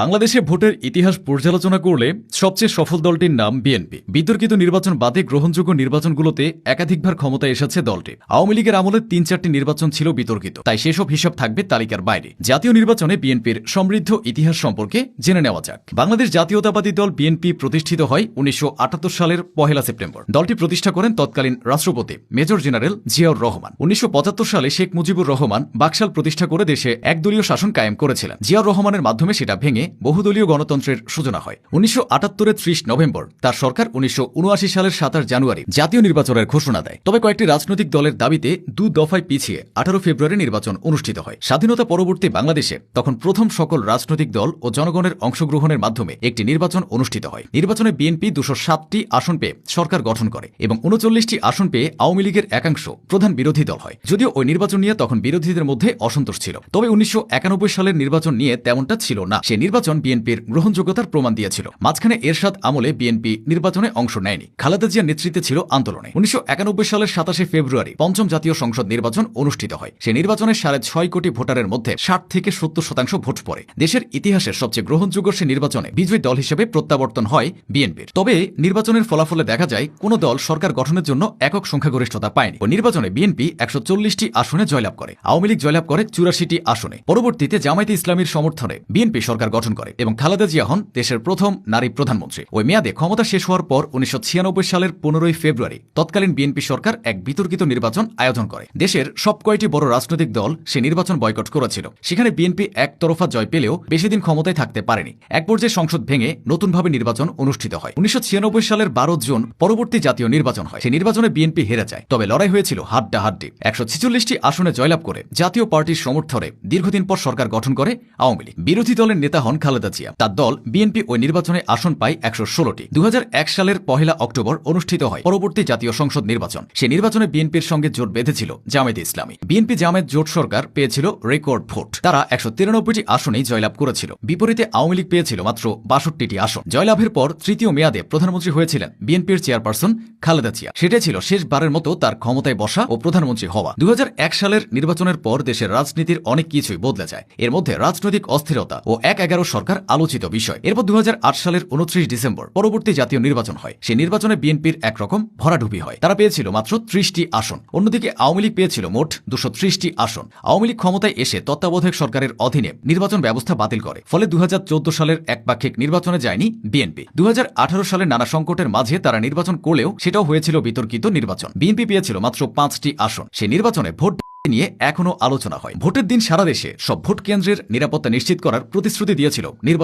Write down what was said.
বাংলাদেশে ভোটের ইতিহাস পর্যালোচনা করলে সবচেয়ে সফল দলটির নাম বিএনপি। বিতর্কিত নির্বাচন বাদে গ্রহণযোগ্য নির্বাচনগুলোতে একাধিকবার ক্ষমতায় এসেছে দলটি। আওয়ামী লীগের আমলে ৩-৪টি নির্বাচন ছিল বিতর্কিত, তাই সেসব হিসাব থাকবে তালিকার বাইরে। জাতীয় নির্বাচনে বিএনপির সমৃদ্ধ ইতিহাস সম্পর্কে জেনে নেওয়া যাক। বাংলাদেশ জাতীয়তাবাদী দল বিএনপি প্রতিষ্ঠিত হয় ১৯৭৮ সালের ১ সেপ্টেম্বর। দলটি প্রতিষ্ঠা করেন তৎকালীন রাষ্ট্রপতি মেজর জেনারেল জিয়াউর রহমান। ১৯৭৫ সালে শেখ মুজিবুর রহমান বাকশাল প্রতিষ্ঠা করে দেশে একদলীয় শাসন কায়েম করেছিলেন। জিয়াউর রহমানের মাধ্যমে সেটা ভেঙে বহুদলীয় গণতন্ত্রের সূচনা হয়। ১৯৭৮-এর ৩০ নভেম্বর তার সরকার ১৯৭৯ সালের ২৭ জানুয়ারি জাতীয় নির্বাচনের ঘোষণা দেয়। তবে কয়েকটি রাজনৈতিক দলের দাবিতে ২ দফায় পিছিয়ে ১৮ ফেব্রুয়ারি নির্বাচন অনুষ্ঠিত হয়। স্বাধীনতা পরবর্তী বাংলাদেশে তখন প্রথম সকল রাজনৈতিক দল ও জনগণের অংশগ্রহণের মাধ্যমে একটি নির্বাচন অনুষ্ঠিত হয়। নির্বাচনে বিএনপি ২০৭টি আসন পেয়ে সরকার গঠন করে এবং ৩৯টি আসন পেয়ে আওয়ামী লীগের একাংশ প্রধান বিরোধী দল হয়। যদিও ওই নির্বাচন নিয়ে তখন বিরোধীদের মধ্যে অসন্তোষ ছিল, তবে ১৯৯১ সালের নির্বাচন নিয়ে তেমনটা ছিল না। সে নির্বাচন বিএনপির গ্রহণযোগ্যতার প্রমাণ দিয়েছিল। মাঝখানে এরশাদ আমলে বিএনপি নির্বাচনে অংশ নেয়নি। খালেদা জিয়ার নেতৃত্বে ছিল আন্দোলনে। ১৯৯১ সালের ২৭ ফেব্রুয়ারি পঞ্চম জাতীয় সংসদ নির্বাচন অনুষ্ঠিত হয়। সে নির্বাচনে ৬.৫ কোটি ভোটারের মধ্যে ৬০ থেকে ৭০% ভোট পড়ে। দেশের ইতিহাসের সবচেয়ে গ্রহণযোগ্য সে নির্বাচনে বিজয়ী দল হিসেবে প্রত্যাবর্তন হয় বিএনপির। তবে নির্বাচনের ফলাফলে দেখা যায় কোন দল সরকার গঠনের জন্য একক সংখ্যাগরিষ্ঠতা পায়নি। ওই নির্বাচনে বিএনপি ১৪০টি আসনে জয়লাভ করে। আওয়ামী লীগ জয়লাভ করে ৮৪টি আসনে। পরবর্তীতে জামায়াতে ইসলামীর সমর্থনে বিএনপি সরকার গঠন করে এবং খালেদা জিয়া হন দেশের প্রথম নারী প্রধানমন্ত্রী। ওই মেয়াদে ক্ষমতা শেষ হওয়ার পর ১৯৯৬ সালের ১৫ ফেব্রুয়ারি তৎকালীন বিএনপি সরকার এক বিতর্কিত নির্বাচন আয়োজন করে। দেশের সব কয়টি বড় রাজনৈতিক দল সে নির্বাচন বয়কট করেছিল। সেখানে বিএনপি একতরফা জয় পেলেও বেশি দিন ক্ষমতায় থাকতে পারেনি। এক পর্যায়ে সংসদ ভেঙে নতুনভাবে নির্বাচন অনুষ্ঠিত হয়। ১৯৯৬ সালের ১২ জুন পরবর্তী জাতীয় নির্বাচন হয়। সে নির্বাচনে বিএনপি হেরে যায়, তবে লড়াই হয়েছিল হাড্ডাহাড্ডি। ১৪৬টি আসনে জয়লাভ করে জাতীয় পার্টির সমর্থনে দীর্ঘদিন পর সরকার গঠন করে আওয়ামী লীগ। বিরোধী দলের নেতা হন খালেদা জিয়া। তার দল বিএনপি ওই নির্বাচনে আসন পায় ১১৬টি। ২০০১ সালের ১ অক্টোবর অনুষ্ঠিত হয় পরবর্তী জাতীয় সংসদ নির্বাচন। সে নির্বাচনে বিএনপির সঙ্গে জোট বেঁধেছিল জামায়াতে ইসলামী। বিএনপি জামায়াত জোট সরকার পেয়েছিল রেকর্ড ভোট। তারা ১৯৩টি আসনেই জয়লাভ করেছিল। বিপরীতে আওয়ামী লীগ পেয়েছিল মাত্র ৬২টি আসন। জয়লাভের পর তৃতীয় মেয়াদে প্রধানমন্ত্রী হয়েছিলেন বিএনপির চেয়ারপারসন খালেদা জিয়া। সেটাই ছিল শেষবারের মতো তার ক্ষমতায় বসা ও প্রধানমন্ত্রী হওয়া। ২০০১ সালের নির্বাচনের পর দেশের রাজনীতির অনেক কিছুই বদলে যায়। এর মধ্যে রাজনৈতিক অস্থিরতা ও ১/১১ সরকার আলোচিত বিষয়। এরপর ২০০৮ সালের ২৯ ডিসেম্বর পরবর্তী জাতীয় নির্বাচন হয়। সেই নির্বাচনে বিএনপির একরকম ভরাডুবি হয়। তারা পেয়েছিল মাত্র ৩০টি আসন। অন্যদিকে আওয়ামী লীগ পেয়েছিল মোট ২৩০টি আসন। আওয়ামী লীগ ক্ষমতায় এসে তত্ত্বাবধায়ক সরকারের অধীনে নির্বাচন ব্যবস্থা বাতিল করে। ফলে ২০১৪ সালের একপাক্ষিক নির্বাচনে যায়নি বিএনপি। ২০১৮ সালের নানা সংকটের মাঝে তারা নির্বাচন করলেও সেটাও হয়েছিল বিতর্কিত নির্বাচন। বিএনপি পেয়েছিল মাত্র ৫টি আসন। সেই নির্বাচনে ভোট নিয়ে এখনো আলোচনা হয়। ভোটের দিন সারা দেশে সব ভোট কেন্দ্রের নিরাপত্তা নিশ্চিত করার প্রতিশ্রুতি দিয়েছিল নির্বাচন